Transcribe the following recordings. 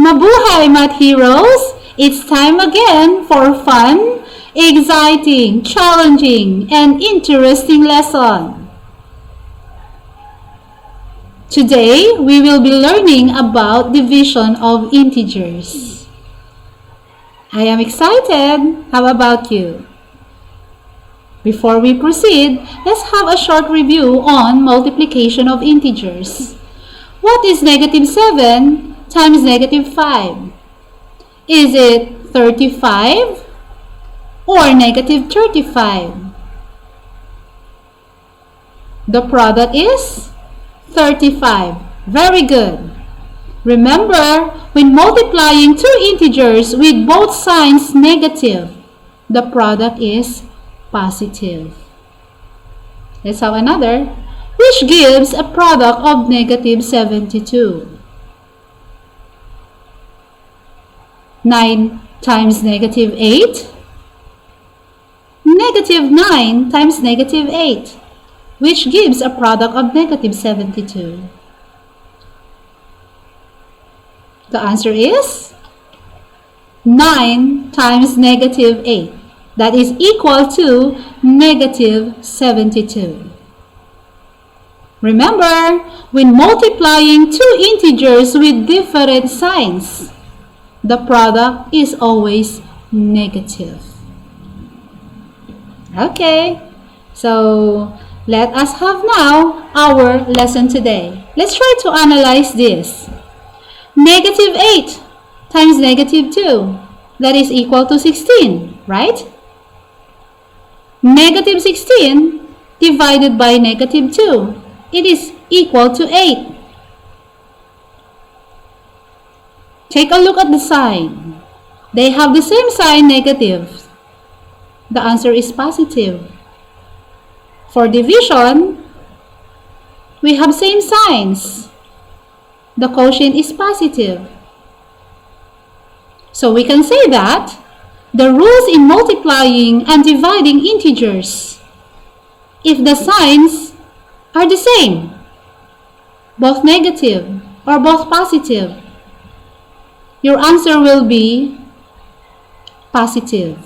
Mabuhay, Math Heroes! It's time again for fun, exciting, challenging, and interesting lesson. Today, we will be learning about division of integers. I am excited. How about you? Before we proceed, let's have a short review on multiplication of integers. What is negative 7 times negative 5? Is it 35 or negative 35? The product is 35. Very good. Remember, when multiplying two integers with both signs negative, the product is positive. Let's have another, which gives a product of negative 72. 9 times negative 8. Negative 9 times negative 8, which gives a product of negative 72. The answer is 9 times negative 8. That is equal to negative 72. Remember, when multiplying two integers with different signs, the product is always negative. Okay, so let us have now our lesson today. Let's try to analyze this. Negative 8 times negative 2, that is equal to 16, right? Negative 16 divided by negative 2, it is equal to 8. Take a look at the sign. They have the same sign, negative. The answer is positive. For division, we have same signs. The quotient is positive. So we can say that the rules in multiplying and dividing integers, if the signs are the same, both negative or both positive, your answer will be positive.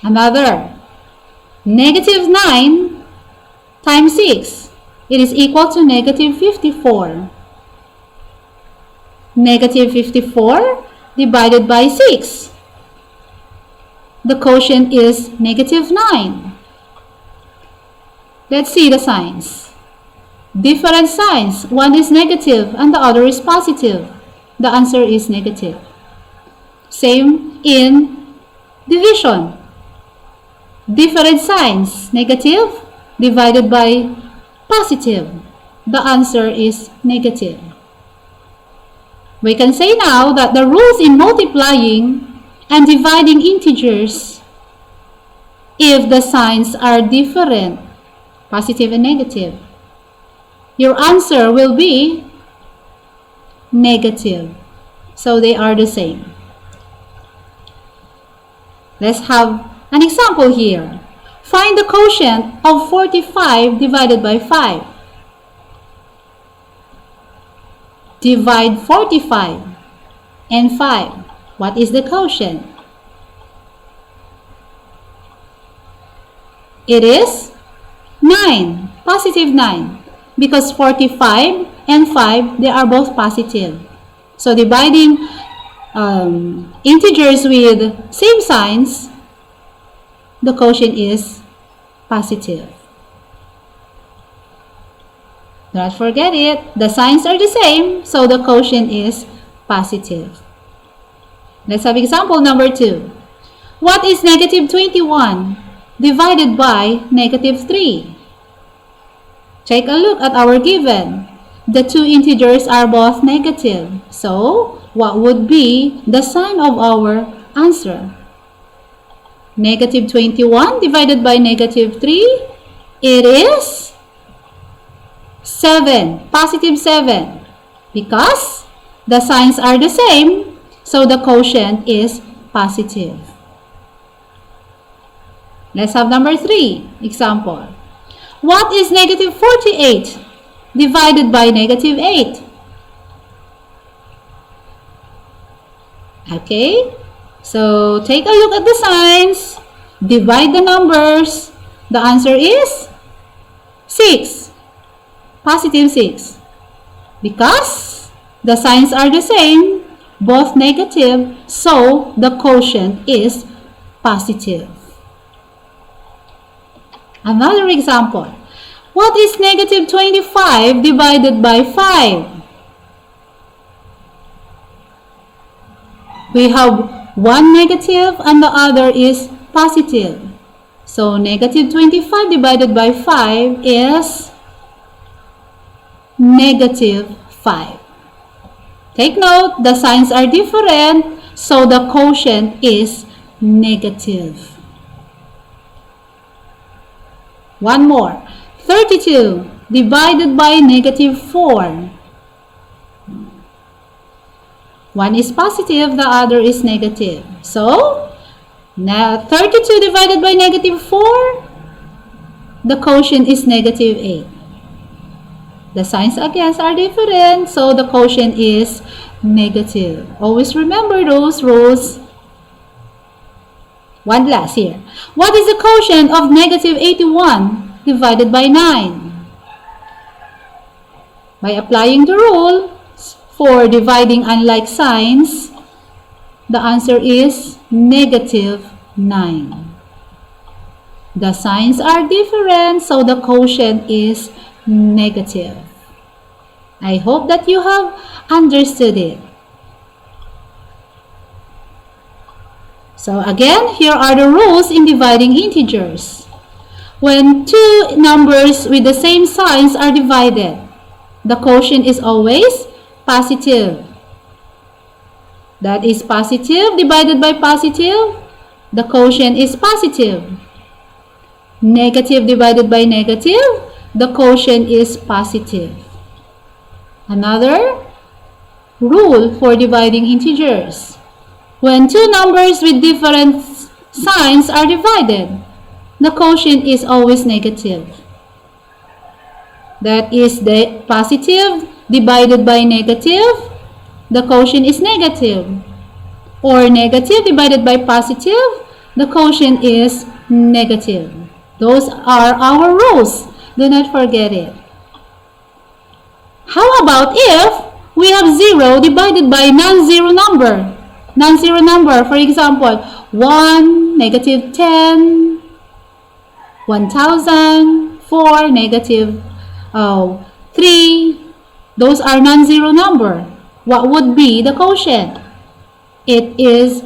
Another, negative 9 times 6, it is equal to negative 54. Negative 54 divided by 6. The quotient is negative 9. Let's see the signs. Different signs. One is negative and the other is positive. The answer is negative. Same in division. Different signs. Negative divided by positive. The answer is negative. We can say now that the rules in multiplying and dividing integers, if the signs are different, positive and negative, your answer will be negative. So they are the same. Let's have an example here. Find the quotient of 45 divided by 5. Divide 45 and 5. What is the quotient? It is 9, positive 9. Because 45 and 5, they are both positive. So dividing integers with same signs, the quotient is positive. Don't forget it. The signs are the same, so the quotient is positive. Let's have example number 2. What is negative 21 divided by negative 3? Take a look at our given. The two integers are both negative. So, what would be the sign of our answer? Negative 21 divided by negative 3, it is 7, positive 7. Because the signs are the same, so the quotient is positive. Let's have number 3 example. What is negative 48 divided by negative 8? Okay? So, take a look at the signs. Divide the numbers. The answer is 6. Positive 6. Because the signs are the same, both negative, so the quotient is positive. Another example. What is negative 25 divided by 5? We have one negative and the other is positive. So, negative 25 divided by 5 is negative 5. Take note, the signs are different, so the quotient is negative. One more. 32 divided by negative 4. One is positive, the other is negative. So, 32 divided by negative 4, the quotient is negative 8. The signs against are different, so the quotient is negative. Always remember those rules. One last here. What is the quotient of negative 81 divided by 9? By applying the rule for dividing unlike signs, the answer is negative 9. The signs are different, so the quotient is negative. I hope that you have understood it. So again, here are the rules in dividing integers. When two numbers with the same signs are divided, the quotient is always positive. That is positive divided by positive, the quotient is positive. Negative divided by negative, the quotient is positive. Another rule for dividing integers. When two numbers with different signs are divided, the quotient is always negative. That is the positive divided by negative, the quotient is negative. Or negative divided by positive, the quotient is negative. Those are our rules. Do not forget it. How about if we have 0 divided by non-zero number? Non-zero number, for example, 1, negative 10, 1,000, 4, negative 3. Those are non-zero number. What would be the quotient? It is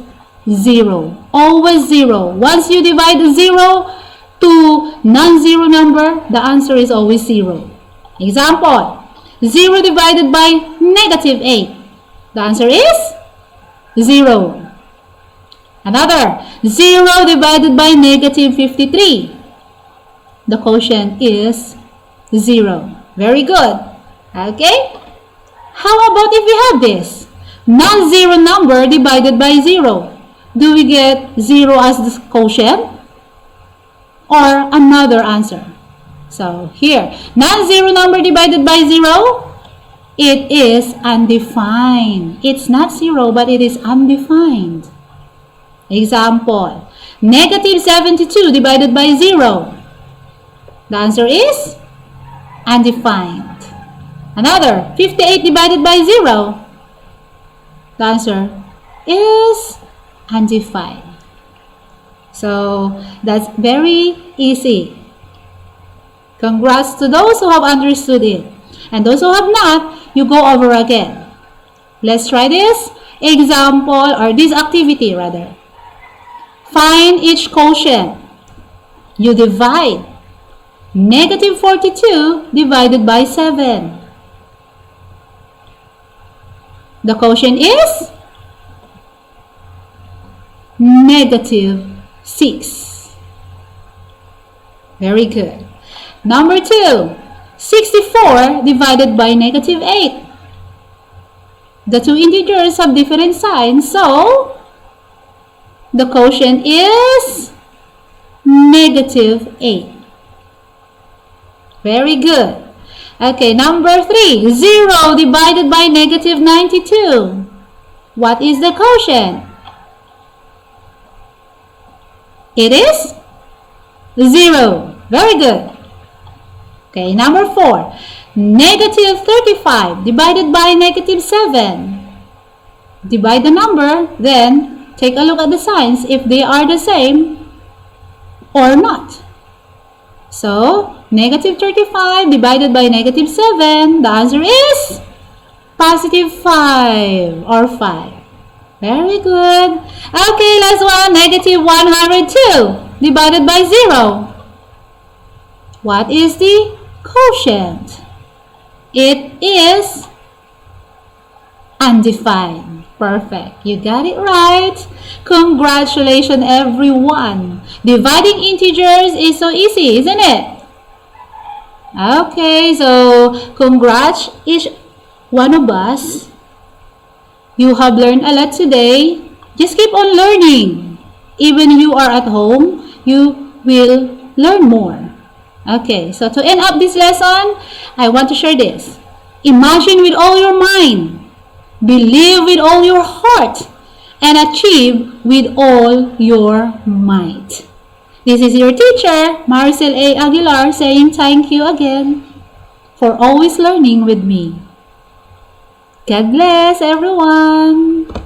0. Always 0. Once you divide 0 to non-zero number, the answer is always 0. Example, 0 divided by negative 8. The answer is 0. Another, 0 divided by negative 53. The quotient is 0. Very good. Okay? How about if we have this? Non-zero number divided by 0. Do we get 0 as the quotient? Or another answer? So here, non-zero number divided by 0, it is undefined. It's not 0, but it is undefined. Example, negative 72 divided by 0. The answer is undefined. Another, 58 divided by 0. The answer is undefined. So, that's very easy. Congrats to those who have understood it. And those who have not, you go over again. Let's try this example or this activity rather. Find each quotient. You divide negative 42 divided by 7. The quotient is negative 6. Very good. Number 2, 64 divided by negative 8. The two integers have different signs, so the quotient is negative 8. Very good. Okay, number 3, 0 divided by negative 92. What is the quotient? It is 0. Very good. Okay, number 4. Negative 35 divided by negative 7. Divide the number, then take a look at the signs if they are the same or not. So, negative 35 divided by negative 7, the answer is positive 5 or 5. Very good. Okay, last one, negative 102 divided by 0. What is the quotient? It is undefined. Perfect. You got it right. Congratulations, everyone. Dividing integers is so easy, isn't it? Okay, so congrats each one of us. You have learned a lot today. Just keep on learning. Even you are at home, you will learn more. Okay, so to end up this lesson, I want to share this. Imagine with all your mind. Believe with all your heart. And achieve with all your might. This is your teacher, Maricel A. Aguilar, saying thank you again for always learning with me. God bless everyone.